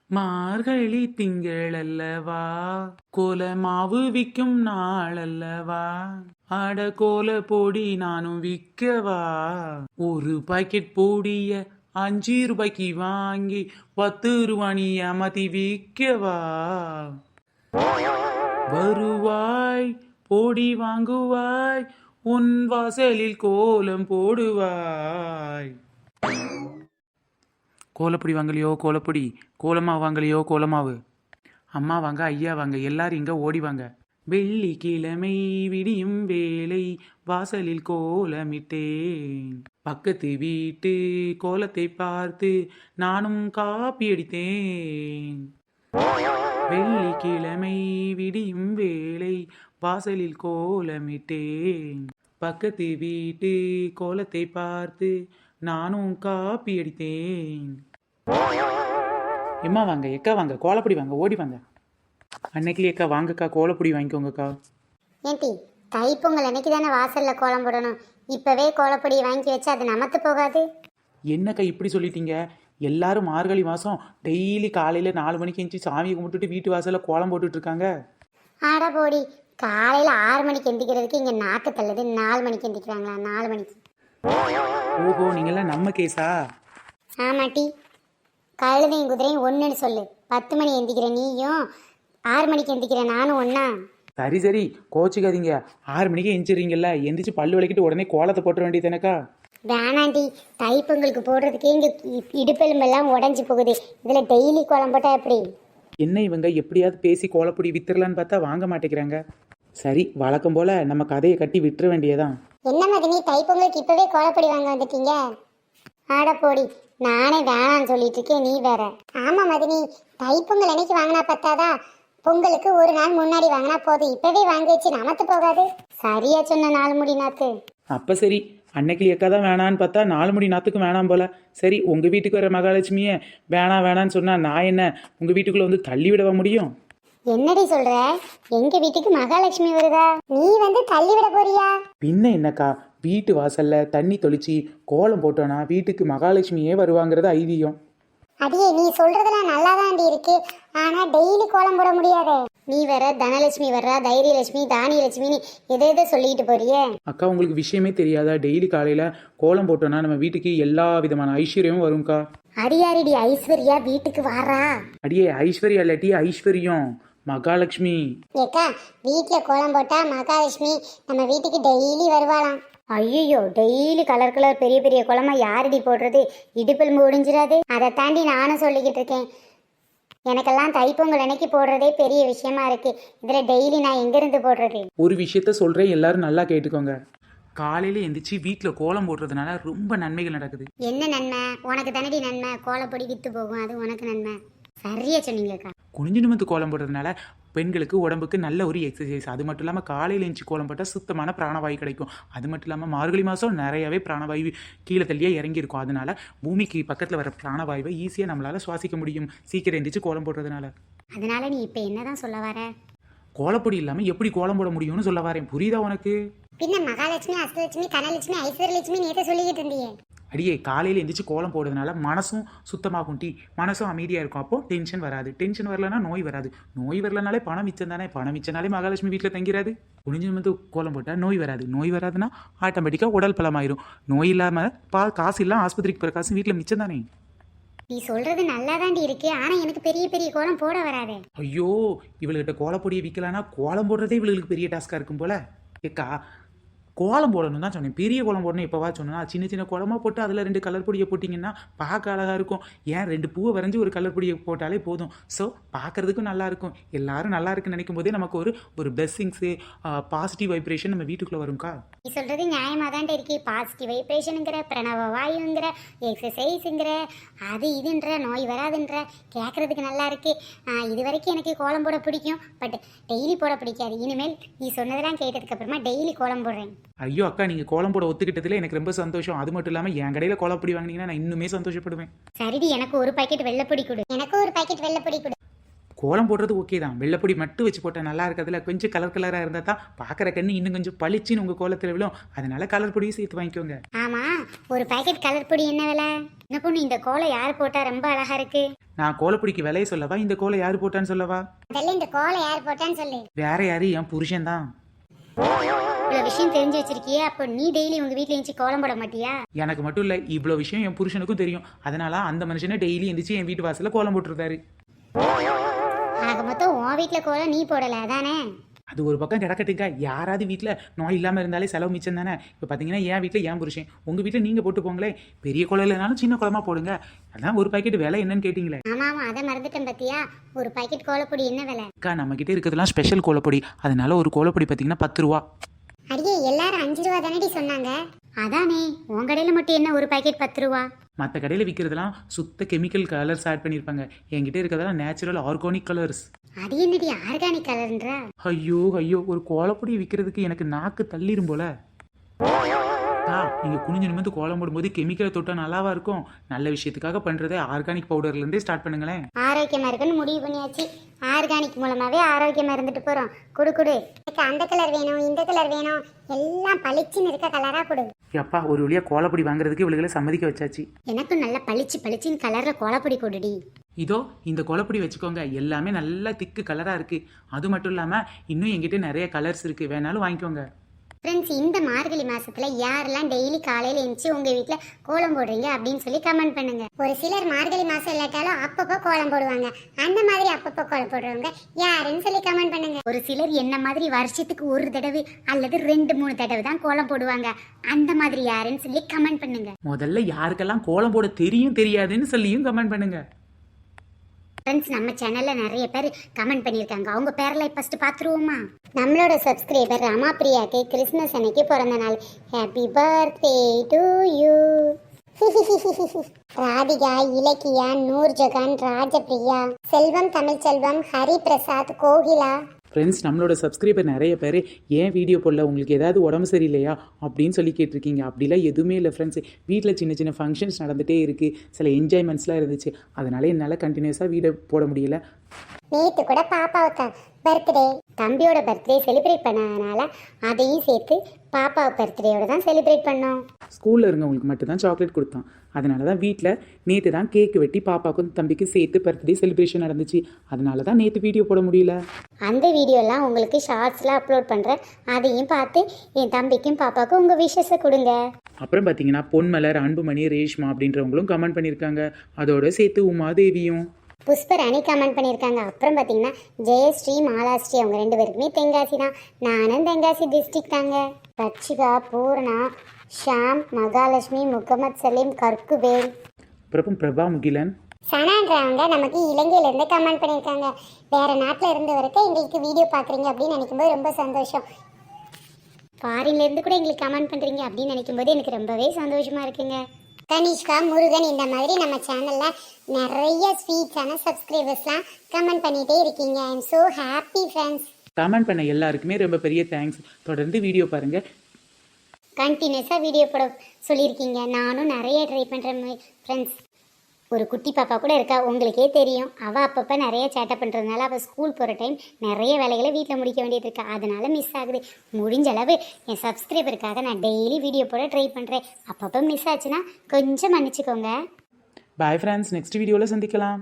மார்கழி திங்களல்லவா, கோலமாவு விக்கும் நாளல்லவா, அட கோல பொடி நானும் விக்கவா. ஒரு பாக்கெட் பொடிய 5 ரூபாய்க்கு வாங்கி 10 ரூபா நீ ஏமாத்தி விக்கவா. வருவாய் பொடி வாங்குவாய், உன் வாசலில் கோலம் போடுவாய். கோலப்பொடி வாங்கலையோ கோலப்பொடி, கோலமாவு வாங்கலையோ கோலமாவு. அம்மா வாங்க, ஐயா வாங்க, எல்லாரும் இங்கே ஓடி வாங்க. வெள்ளிக்கிழமை விடியும் வேளை வாசலில் கோலமிட்டேன், பக்கத்து வீட்டு கோலத்தை பார்த்து நானும் காப்பி அடித்தேன். வெள்ளிக்கிழமை விடியும் வேளை வாசலில் கோலமிட்டேன், பக்கத்து வீட்டு கோலத்தை பார்த்து நானும் காப்பி அடித்தேன். எம்மா வாங்க, எக்கா வாங்க, கோலப்பொடி வாங்க, ஓடி வாங்க. அன்னைக்கு அக்கா வாங்கக்கா, கோலப்பொடி வாங்கிக்கோங்கக்கா. ஏன்டி தைப்பொங்கல் அன்னைக்கு தானே வாசலில் கோலம் போடணும், இப்போவே கோலப்பொடி வாங்கி வச்சா அது நமத்து போகாது. என்னக்கா இப்படி சொல்லிட்டீங்க? எல்லாரும் மார்கழி மாதம் டெய்லி காலையில் 4 மணிக்கு எந்திரிச்சு சாமியை கும்பிட்டுட்டு வீட்டு வாசலில் கோலம் போட்டுட்டு இருக்காங்க. ஆட போடி, காலையில் 6 மணிக்கு எந்திக்கிறதுக்கு இங்கே நாக்கு தள்ளுது, 4 மணிக்கு எந்திக்கிறாங்களா? 4 மணிக்கு. ஓஹோ, நீங்களாம் நம்ம கேஸா? ஆமாட்டி, கழுதையும் குதிரையும் ஒன்றுன்னு சொல்லு. 10 மணி எந்திக்கிற நீயும் 6 மணிக்கு எந்திக்கிற நானும் ஒன்றா? சரி சரி, கோச்சிக்காதீங்க. 6 மணிக்கு எந்திரிச்சிடுறீங்கல்ல, எந்திரிச்சு பல்லு விளக்கிட்டு உடனே கோலத்தை போட்டுற வேண்டியதுனக்கா. வேணாண்டி, தைப்பொங்கலுக்கு போடுறதுக்கே இங்கே இடுப்பெலும்பெல்லாம் உடஞ்சி போகுது, இதில் டெய்லி கோலம் போட்டால் எப்படி? என்ன இவங்க எப்படியாவது பேசி கோலப்பொடி வித்துடலான்னு பார்த்தா வாங்க மாட்டேங்கிறாங்க. சரி, வழக்கம் போல் நம்ம கதையை கட்டி விட்டுற வேண்டியதான். என்ன மதினி, தைப்பொங்கலுக்கு இப்போவே கோலப்பொடி வாங்க வந்துட்டீங்க? ஆட போடி, நானே வேணான்னு சொல்லிட்டு இருக்கேன், நீ வேற. ஆமாம் மதினி, தைப்பொங்கல் அன்னைக்கு வாங்கினா பத்தாதா? பொங்கலுக்கு ஒரு நாள் முன்னாடி வாங்கினா போதும், இப்போவே வாங்கி வச்சு நமத்து போகாது. சரியா சொன்ன 4 முடி நாத்து. அப்போ சரி, அன்னைக்கு அக்கா தான் வேணான்னு பார்த்தா 4 முடி நாத்துக்கு வேணாம் போல. சரி, உங்கள் வீட்டுக்கு வர மகாலட்சுமியே வேணான்னு சொன்னால் நான் என்ன உங்கள் வீட்டுக்குள்ளே வந்து தள்ளி விடவா முடியும்? என்னடி சொல்ற? எங்க வீட்டுக்கு மகாலட்சுமி வருதா? நீ வந்து தள்ளி விட போறியா? பின்ன என்னக்கா, வீட்டு வாசல்ல தண்ணி தொளிச்சு கோலம் போட்டோன்னா வீட்டுக்கு மகாலட்சுமியே வருவாங்கிறது ஐதீகம். அடியே, நீ சொல்றதெல்லாம் நல்லாதாண்டி இருக்கு, ஆனா டெய்லி கோலம் போட முடியாதே. நீ வேற தனலட்சுமி வர்றா, தைரியலட்சுமி, தானியலட்சுமின்னு எதை சொல்லிட்டு போறியே. அக்கா, உங்களுக்கு விஷயமே தெரியாதா? டெய்லி காலையில கோலம் போட்டோன்னா நம்ம வீட்டுக்கு எல்லா விதமான ஐஸ்வர்யமும் வரும்க்கா. அடியாரிடி ஐஸ்வர்யா வீட்டுக்கு வாரா? அடியே, ஐஸ்வர்யா இல்லாட்டி ஐஸ்வர்யம், மகாலட்சுமி. ஏக்கா, வீட்டுல கோலம் போட்டா மகாலட்சுமி நம்ம வீட்டுக்கு டெய்லி வருவாளாம். ஐயோ, டெய்லி கலர் கலர் பெரிய பெரிய கோலமா யாரடி போடுறது? இடுப்பெலும்பு ஒடிஞ்சிடாது? அதை தாண்டி நானும் சொல்லிக்கிட்டு இருக்கேன். எனக்கெல்லாம் தைப்பொங்கல் அன்னைக்கு போடுறதே பெரிய விஷயமா இருக்கு, இதுல டெய்லி நான் எங்கிருந்து போடுறது? ஒரு விஷயத்த சொல்றேன், எல்லாரும் நல்லா கேட்டுக்கோங்க. காலையில எந்திரிச்சு வீட்டில் கோலம் போடுறதுனால ரொம்ப நன்மைகள் நடக்குது. என்ன நன்மை? உனக்கு தானடி நன்மை, கோலப்பொடி வித்து போகும், அது உனக்கு நன்மை. சரியா சொன்னீங்கக்கா. குனிஞ்சு நிமிந்து கோலம் போடுறதுனால பெண்களுக்கு உடம்புக்கு நல்ல ஒரு எக்ஸசைஸ். அது மட்டும் இல்லாமல் காலையில் எழுந்துச்சி கோலம் போட்டால் சுத்தமான பிராணவாயு கிடைக்கும். அது மட்டும் இல்லாமல் மார்கழி மாதம் நிறையவே பிராணவாயு கீழே தள்ளியே இறங்கியிருக்கும். அதனால பூமிக்கு பக்கத்தில் வர பிராணவாயுவை ஈஸியாக நம்மளால் சுவாசிக்க முடியும் சீக்கிரம் எழுந்திரிச்சு கோலம் போடுறதுனால. அதனால நீ இப்போ என்னதான் சொல்ல வர? கோலப்பொடி இல்லாமல் எப்படி கோலம் போட முடியும்னு சொல்ல வரேன். புரியுதா உனக்கு? பின்ன மகாலட்சுமி, அஷ்டலட்சுமி, தனலட்சுமி, ஐஸ்வர்யலட்சுமி நேற்று சொல்லிக்கிட்டு இருந்தியே. அடியே, காலையில் எந்திரிச்சு கோலம் போடுறதுனால மனசும் சுத்தமாகும், மனசும் அமைதியாக இருக்கும். அப்போ டென்ஷன் வராது. டென்ஷன் வரலன்னா நோய் வராது. நோய் வரலனாலே பணம் மிச்சம் தானே. பணம் மிச்சனாலே மகாலட்சுமி வீட்டில் தங்கிறாது. குனிஞ்சு வந்து கோலம் போட்டால் நோய் வராது. நோய் வராதுன்னா ஆட்டோமேட்டிக்காக உடல் பலமாயிரும். நோய் இல்லாமல் காசு இல்லாமல் ஆஸ்பத்திரிக்கு போகிற காசு வீட்டில் மிச்சம் தானே. நீ சொல்றது நல்லாதாண்டி இருக்கு, ஆனா எனக்கு பெரிய பெரிய கோலம் போட வராதே. ஐயோ, இவளுகிட்ட கோலப்பொடியை விற்கலான்னா கோலம் போடுறதே இவளுக்கு பெரிய டாஸ்காக இருக்கும் போல. ஏக்கா, கோலம் போடணும் தான் சொன்னேன். பெரிய கோலம் போடணும் எப்போவா சொன்னா? சின்ன சின்ன கோலமாக போட்டு அதில் 2 கலர் பொடியை போட்டிங்கன்னா பார்க்க அழகாக இருக்கும். ஏன் 2 பூவை வரைஞ்சி ஒரு கலர் பொடியை போட்டாலே போதும். ஸோ பார்க்குறதுக்கும் நல்லாயிருக்கும். எல்லாரும் நல்லா இருக்குன்னு நினைக்கும் போதே நமக்கு ஒரு பிளெஸ்ஸிங்ஸு, பாசிட்டிவ் வைப்ரேஷன் நம்ம வீட்டுக்குள்ளே வரும்க்கா. நீ சொல்றது நியாயமாக தான் இருக்கு. பாசிட்டிவ் வைப்ரேஷனுங்கிற, பிரணவ வாயுங்கிற, எக்ஸசைஸுங்கிற, அது இதுன்ற, நோய் வராதுன்ற, கேட்குறதுக்கு நல்லா இருக்கு. இது வரைக்கும் எனக்கு கோலம் போட பிடிக்கும், பட் டெய்லி போட பிடிக்காது. இனிமேல் நீ சொன்னதெல்லாம் கேட்டதுக்கப்புறமா டெய்லி கோலம் போடுறேன். ஐயோ அக்கா, நீங்கள் கோலம் போட ஒத்துக்கிட்டதில் எனக்கு ரொம்ப சந்தோஷம். அது மட்டும் இல்லாமல் என் கடையில் கோலப்பொடி வாங்கினீங்கன்னா நான் இன்னுமே சந்தோஷப்படுவேன். சரிடி, எனக்கு ஒரு பாக்கெட் வெள்ளைப்பொடி கொடு. எனக்கு ஒரு பாக்கெட் வெள்ளைப்பொடி கொடு. கோலம் போடுறது ஓகே தான், வெள்ளைப்பொடி மட்டும் வச்சு போட்டால் நல்லா இருக்கிறதுல கொஞ்சம் கலர் கலராக இருந்தால் தான் பார்க்குற கண்ணு இன்னும் கொஞ்சம் பளிச்சுன்னு உங்கள் கோலத்தில் விழும். அதனால கலர் பொடியும் சேர்த்து வாங்கிக்கோங்க. ஆமா, ஒரு பாக்கெட் கலர் பொடி என்ன விலை? என்ன பொண்ணு, இந்த கோலம் யார் போட்டா ரொம்ப அழகா இருக்கு? நான் கோலப்பொடிக்கு விலையை சொல்லவா, இந்த கோலம் யார் போட்டான்னு சொல்லவா? முதல்ல இந்த கோலம் யார் போட்டான்னு சொல்லு. வேற யாரு, என் புருஷன் தான். இவ்வளவு விஷயம் தெரிஞ்சு வச்சிருக்கியே, அப்போ நீ டெய்லி உங்க வீட்ல எந்திரிச்சு கோலம் போட மாட்டியா? எனக்கு மட்டும் இல்லை, இவ்வளோ விஷயம் என் புருஷனுக்கும் தெரியும். அதனால அந்த மனுஷனை டெய்லி எந்திரிச்சு என் வீட்டு வாசலில் கோலம் போட்டுருந்தாரு. ஆக மொத்தம் உன் வீட்ல கோலம் நீ போடல அதானே? அது ஒரு பக்கம் கிடக்கட்டுங்க, யாராவது வீட்டில் நோய் இல்லாமல் இருந்தாலே செலவு மிச்சம் தானே. இப்போ பார்த்தீங்கன்னா என் வீட்டில் என் புருஷன், உங்கள் வீட்டில் நீங்கள் போட்டு போங்களே. பெரிய குளம் இல்லைனாலும் சின்ன குளமா போடுங்க. அதான் ஒரு பாக்கெட் விலை என்னன்னு கேட்டிங்களே. ஆமா ஆமா, அதை மறந்துட்டேன் பத்தியா. ஒரு பாக்கெட் கோலப்பொடி என்ன விலை? அக்கா, நம்மக்கிட்ட இருக்கிறதுலாம் ஸ்பெஷல் கோலப்பொடி. அதனால ஒரு கோலப்பொடி பார்த்தீங்கன்னா 10 ரூபா. அடியே, எல்லாரும் 5 ரூபா தானடி சொன்னாங்க. அதானே, உன் கடையில மட்டும் என்ன ஒரு பாக்கெட் 10 ரூபா? மற்ற கடையில் விற்கிறதுலாம் சுத்த கெமிக்கல் கலர்ஸ் ஆட் பண்ணியிருப்பாங்க. என்கிட்ட இருக்கிறதெல்லாம் நேச்சுரல் ஆர்கானிக் கலர்ஸ். அது என்னடி ஆர்கானிக் கலர்ன்ற? ஐயோ ஐயோ, ஒரு கோலப்பொடி விற்கிறதுக்கு எனக்கு நாக்கு தள்ளிரும் போல. நீங்கள் குனிஞ்சு நிமிந்து கோலம் போடும்போது கெமிக்கலை தொட்டால் நல்லாவா இருக்கும்? நல்ல விஷயத்துக்காக பண்ணுறதே ஆர்கானிக் பவுடர்லேருந்தே ஸ்டார்ட் பண்ணுங்களேன். ஆரோக்கியமா இருக்குன்னு முடிவு பண்ணியாச்சு. ஆர்கானிக் மூலமாவே ஆரோக்கியமா இருந்துட்டு போறோம். குடு குடு. எனக்கு அந்த கலர் வேணும், இந்த கலர் வேணும், எல்லாம் பளிச்சுன்னு இருக்க கலரா கொடு. எப்பா, ஒரு வழியாக கோலப்பொடி வாங்குறதுக்கு இவளுகளை சம்மதிக்க வச்சாச்சு. எனக்கும் நல்ல பளிச்சுன்னு கலர்ல கோலப்பொடி கொடுடி. இதோ இந்த கோலப்பொடி வச்சுக்கோங்க, எல்லாமே நல்லா திக்கு கலராக இருக்குது. அது மட்டும் இல்லாமல் இன்னும் எங்கிட்ட நிறைய கலர்ஸ் இருக்குது, வேணாலும் வாங்கிக்கோங்க. ஃப்ரெண்ட்ஸ், இந்த மார்கழி மாசத்துல யாரெல்லாம் டெய்லி காலையில எழுந்துச்சு உங்க வீட்ல கோலம் போடுறீங்க அப்படின்னு சொல்லி கமெண்ட் பண்ணுங்க. ஒரு சிலர் மார்கழி மாசம் இல்லாட்டாலும் அப்பப்போ கோலம் போடுவாங்க. அந்த மாதிரி அப்பப்போ கோலம் போடுறவங்க யாருன்னு சொல்லி கமெண்ட் பண்ணுங்க. ஒரு சிலர் என்ன மாதிரி வருஷத்துக்கு ஒரு தடவை அல்லது 2-3 தடவை தான் கோலம் போடுவாங்க. அந்த மாதிரி யாருன்னு சொல்லி கமெண்ட் பண்ணுங்க. முதல்ல யாருக்கெல்லாம் கோலம் போட தெரியும் தெரியாதுன்னு சொல்லியும் கமெண்ட் பண்ணுங்க. ஃப்ரெண்ட்ஸ், நம்ம சேனல்ல நிறைய பேர் கமெண்ட் பண்ணியிருக்காங்க. அவங்க பேரெல்லாம் ஃபர்ஸ்ட் பார்த்துருவோமா? நம்மளோட சப்ஸ்கிரைபர் ரமாபிரியாக்கு கிறிஸ்மஸ் அன்னைக்கு பிறந்த நாள். Happy birthday to you. Radhika, Ilakkiya, Noorjahan, Rajapriya, Selvam, Tamilselvam, Hariprasad, Kokila. Friends, நம்மளோட சப்ஸ்கிரைபர் நிறைய பேர் ஏன் வீடியோ போடல, உங்களுக்கு ஏதாவது உடம்பு சரியில்லையா அப்படின்னு சொல்லி கேட்டிருக்கீங்க. அப்படிலாம் எதுவுமே இல்லை ஃப்ரெண்ட்ஸ். வீட்டில் சின்ன சின்ன ஃபங்க்ஷன்ஸ் நடந்துகிட்டே இருக்குது, சில என்ஜாய்மெண்ட்ஸ்லாம் இருந்துச்சு. அதனால என்னால் கண்டினியூஸாக வீடியோ போட முடியல. நேற்று கூட பாப்பாவுக்கு பர்த்டே, தம்பியோட பர்த்டே செலிப்ரேட் பண்ணதுனால அதையும் சேர்த்து பாப்பா பர்த்டேயோட தான் செலிப்ரேட் பண்ணோம். ஸ்கூலில் இருந்தவங்களுக்கு மட்டும்தான் சாக்லேட் கொடுத்தான். அதனால தான் வீட்டில் நேற்று தான் கேக்கு வெட்டி பாப்பாவுக்கும் தம்பிக்கும் சேர்த்து பர்த்டே செலிப்ரேஷன் நடந்துச்சு. அதனால தான் நேற்று வீடியோ போட முடியல. அந்த வீடியோலாம் உங்களுக்கு ஷார்ட்ஸில் அப்லோட் பண்ணுறேன், அதையும் பார்த்து என் தம்பிக்கும் பாப்பாவுக்கும் உங்கள் விஷஸை கொடுங்க. அப்புறம் பார்த்தீங்கன்னா பொன்மலர், அன்புமணி, ரேஷ்மா அப்படின்றவங்களும் கமெண்ட் பண்ணியிருக்காங்க. அதோட சேர்த்து உமாதேவியும் புஷ்பர் அணி கமெண்ட் பண்ணியிருக்காங்க. அப்புறம் பார்த்தீங்கன்னா ஜெயஸ்ரீ, மாலாஸ்ரீ அவங்க 2 பேருக்குமே தென்காசி தான். நானும் தென்காசி டிஸ்ட்ரிக்ட் தாங்க. ரட்சிகா, பூர்ணா, ஷாம், மகாலட்சுமி, முகமது சலீம், கற்குவேல், அப்புறம் பிரபா முகிலன், சனான்றவங்க நமக்கு இலங்கையிலேருந்து கமெண்ட் பண்ணியிருக்காங்க. வேறு நாட்டில் இருந்து வரைக்கும் எங்களுக்கு வீடியோ பார்க்குறீங்க அப்படின்னு நினைக்கும்போது ரொம்ப சந்தோஷம். ஃபாரின்லேருந்து கூட எங்களுக்கு கமெண்ட் பண்ணுறீங்க அப்படின்னு நினைக்கும்போது எனக்கு ரொம்பவே சந்தோஷமாக இருக்குங்க. கனிஷ்கா, முருகன், இந்த மாதிரி நம்ம சேனலில் நிறைய ஸ்வீட்ஸான சப்ஸ்கிரைபர்ஸ்லாம் கமெண்ட் பண்ணிகிட்டே இருக்கீங்க. I am so happy friends. Comment பண்ண எல்லாருக்குமே ரொம்ப பெரிய தேங்க்ஸ். தொடர்ந்து வீடியோ பாருங்கள். கண்டினியூஸாக வீடியோ போட சொல்லியிருக்கீங்க. நானும் நிறைய ட்ரை பண்ணுறேன் ஃப்ரெண்ட்ஸ். ஒரு குட்டி பாப்பா கூட இருக்கா, உங்களுக்கே தெரியும். அவள் அப்பப்போ நிறைய சேட்டை பண்ணுறதுனால அவள் ஸ்கூல் போகிற டைம் நிறைய வேலைகளை வீட்டில் முடிக்க வேண்டியது இருக்கா, அதனால மிஸ் ஆகுது. முடிஞ்ச அளவு என் சப்ஸ்கிரைபருக்காக நான் டெய்லி வீடியோ போட ட்ரை பண்ணுறேன். அப்பப்போ மிஸ் ஆச்சுன்னா கொஞ்சம் மன்னிச்சுக்கோங்க. பாய் ஃப்ரெண்ட்ஸ், நெக்ஸ்ட் வீடியோவில் சந்திக்கலாம்.